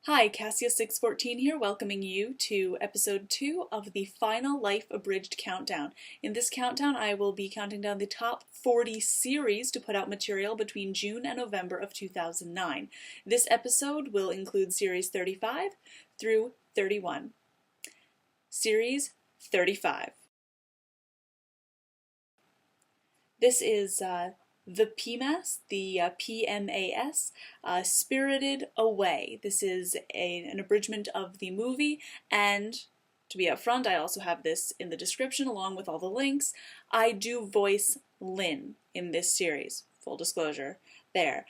Hi, Cassia614 here, welcoming you to episode 2 of the Final Life Abridged Countdown. In this countdown, I will be counting down the top 40 series to put out material between June and November of 2009. This episode will include series 35 through 31. Series 35. This is ThePMAS, the PMAS, Spirited Away. This is an abridgment of the movie, and to be upfront, I also have this in the description along with all the links. I do voice Lynn in this series, full disclosure there.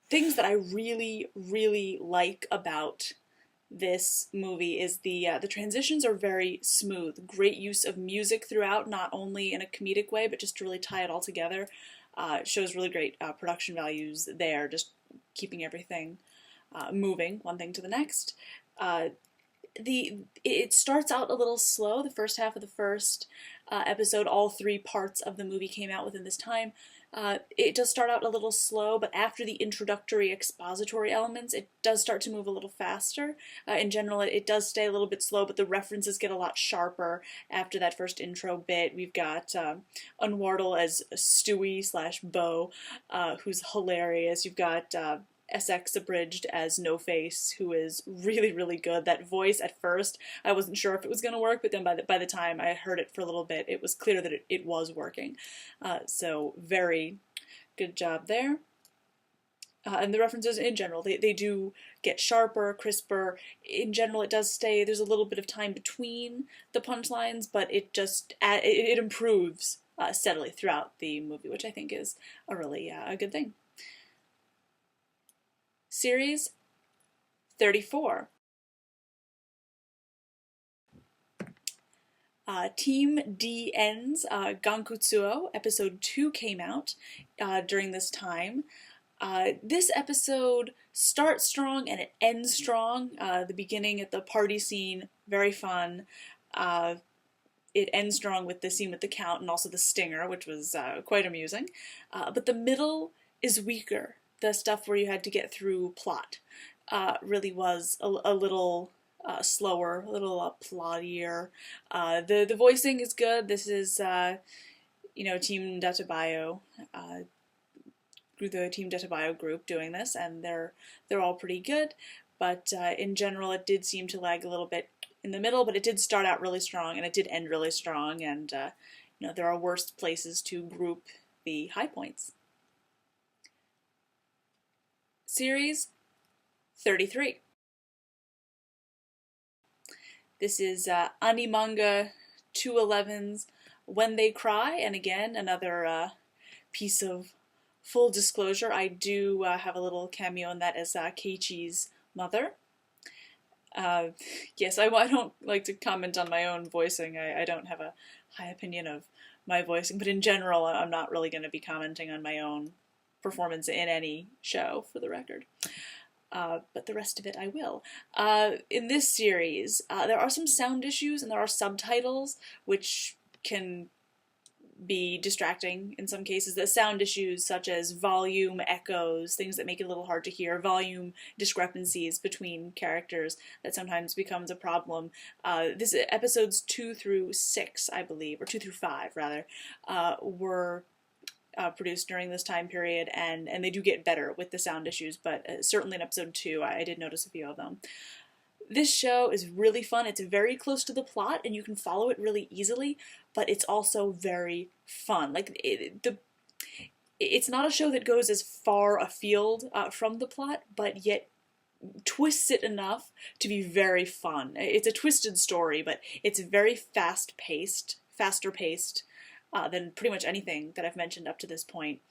Things that I really like about this movie is the transitions are very smooth. Great use of music throughout, not only in a comedic way, but just to really tie it all together. It shows really great production values there, just keeping everything moving, one thing to the next. It starts out a little slow. The first half of the first episode, all 3 parts of the movie came out within this time. It does start out a little slow, but after the introductory expository elements, it does start to move a little faster. In general, it does stay a little bit slow, but the references get a lot sharper after that first intro bit. We've got Unwardle as Stewie/Bo, who's hilarious. You've got SX abridged as No Face, who is really good. That voice, at first, I wasn't sure if it was going to work, but then by the time I heard it for a little bit, it was clear that it was working. So very good job there. And the references in general, they do get sharper, crisper. In general, it does stay, there's a little bit of time between the punchlines, but it improves steadily throughout the movie, which I think is a really a good thing. Series 34. TeamDN's Gankutsuou episode 2 came out during this time. This episode starts strong and it ends strong. The beginning at the party scene, very fun. It ends strong with the scene with the count and also the stinger, which was quite amusing. But the middle is weaker. The stuff where you had to get through plot really was a little slower, a little plottier. The voicing is good. This is Team Databayo, the Team Databayo group doing this, and they're all pretty good. But in general, it did seem to lag a little bit in the middle, but it did start out really strong and it did end really strong. And there are worse places to group the high points. Series 33. This is Animanga 211's When They Cry, and again, another piece of full disclosure. I do have a little cameo in that as Keiichi's mother. Yes, I don't like to comment on my own voicing. I don't have a high opinion of my voicing, but in general, I'm not really going to be commenting on my own performance in any show, for the record. But the rest of it I will. In this series, there are some sound issues and there are subtitles, which can be distracting in some cases. The sound issues such as volume, echoes, things that make it a little hard to hear, volume discrepancies between characters that sometimes becomes a problem. This episodes 2 through 6, I believe, or 2 through 5 rather, were produced during this time period, and they do get better with the sound issues, but certainly in episode 2 I did notice a few of them. This show is really fun. It's very close to the plot and you can follow it really easily, but it's also very fun. Like it's not a show that goes as far afield from the plot, but yet twists it enough to be very fun. It's a twisted story, but it's very fast-paced, faster-paced than pretty much anything that I've mentioned up to this point.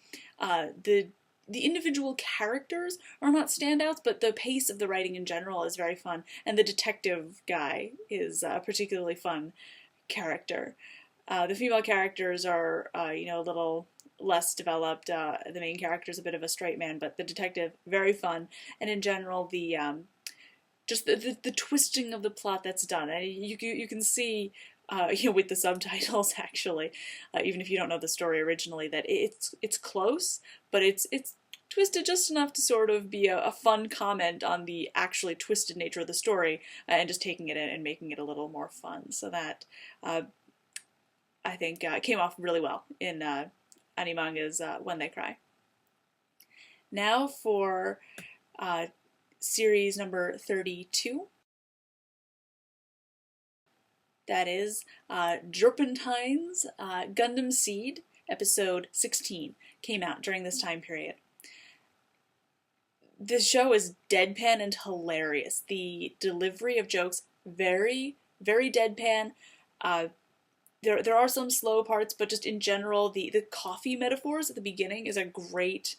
The individual characters are not standouts, but the pace of the writing in general is very fun, and the detective guy is a particularly fun character. The female characters are, a little less developed. The main character is a bit of a straight man, but the detective, very fun, and in general, just the twisting of the plot that's done. And you can see with the subtitles, actually, even if you don't know the story originally, that it's close, but it's twisted just enough to sort of be a fun comment on the actually twisted nature of the story, and just taking it in and making it a little more fun. So that, I think, came off really well in Animanga's When They Cry. Now for series number 32. That is Jurpentine's Gundam Seed, episode 16, came out during this time period. This show is deadpan and hilarious. The delivery of jokes, very, very deadpan. There are some slow parts, but just in general, the coffee metaphors at the beginning is a great,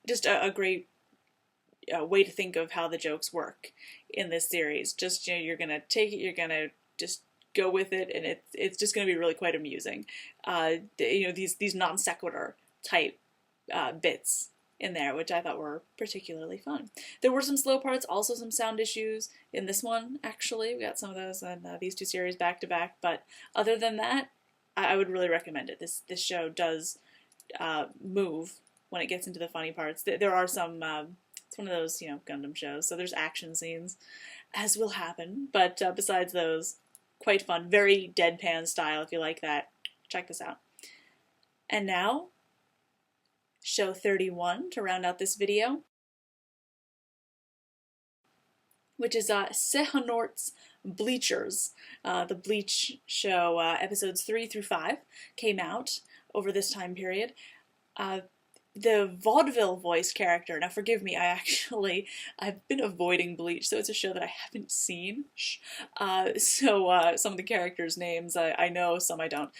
just a great way to think of how the jokes work in this series. Just, you're gonna take it, you're gonna just go with it, and it's just gonna be really quite amusing. These non sequitur type bits in there, which I thought were particularly fun. There were some slow parts, also some sound issues in this one, actually. We got some of those in these two series back to back, but other than that, I would really recommend it. This show does move when it gets into the funny parts. There are some, it's one of those, Gundam shows, so there's action scenes, as will happen, but besides those, quite fun. Very deadpan style, if you like that. Check this out. And now, show 31 to round out this video, which is Sehanort's Bleachers. The Bleach show, episodes 3 through 5, came out over this time period. The vaudeville voice character, now forgive me, I've been avoiding Bleach, so it's a show that I haven't seen. So some of the characters' names I know, some I don't.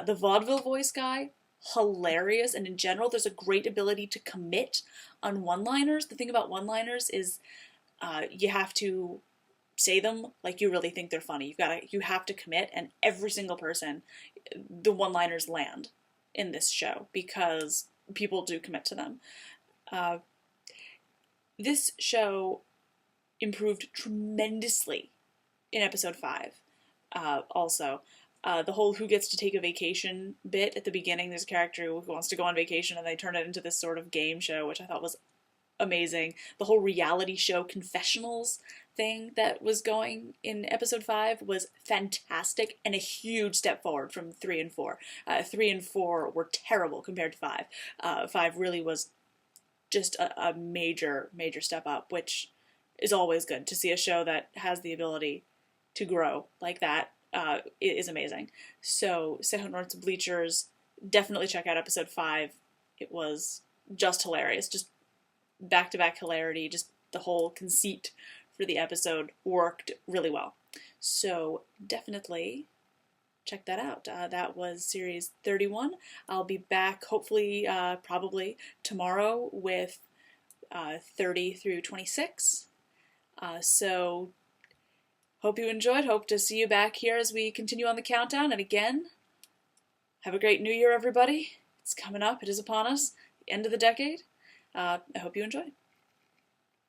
The vaudeville voice guy, hilarious, and in general there's a great ability to commit on one-liners. The thing about one-liners is you have to say them like you really think they're funny. You have to commit, and every single person, the one-liners land in this show because people do commit to them. This show improved tremendously in episode 5. Also, the whole who gets to take a vacation bit at the beginning, there's a character who wants to go on vacation and they turn it into this sort of game show, which I thought was amazing. The whole reality show confessionals thing that was going in episode 5 was fantastic and a huge step forward from 3 and 4. 3 and 4 were terrible compared to 5. 5 really was just a major, major step up, which is always good to see. A show that has the ability to grow like that is amazing. So Sehanort's Bleachers, definitely check out episode 5. It was just hilarious, just back-to-back hilarity, just the whole conceit for the episode worked really well. So definitely check that out. That was series 31. I'll be back hopefully, probably tomorrow with 30 through 26. So hope you enjoyed. Hope to see you back here as we continue on the countdown. And again, have a great new year, everybody. It's coming up. It is upon us. The end of the decade. I hope you enjoyed.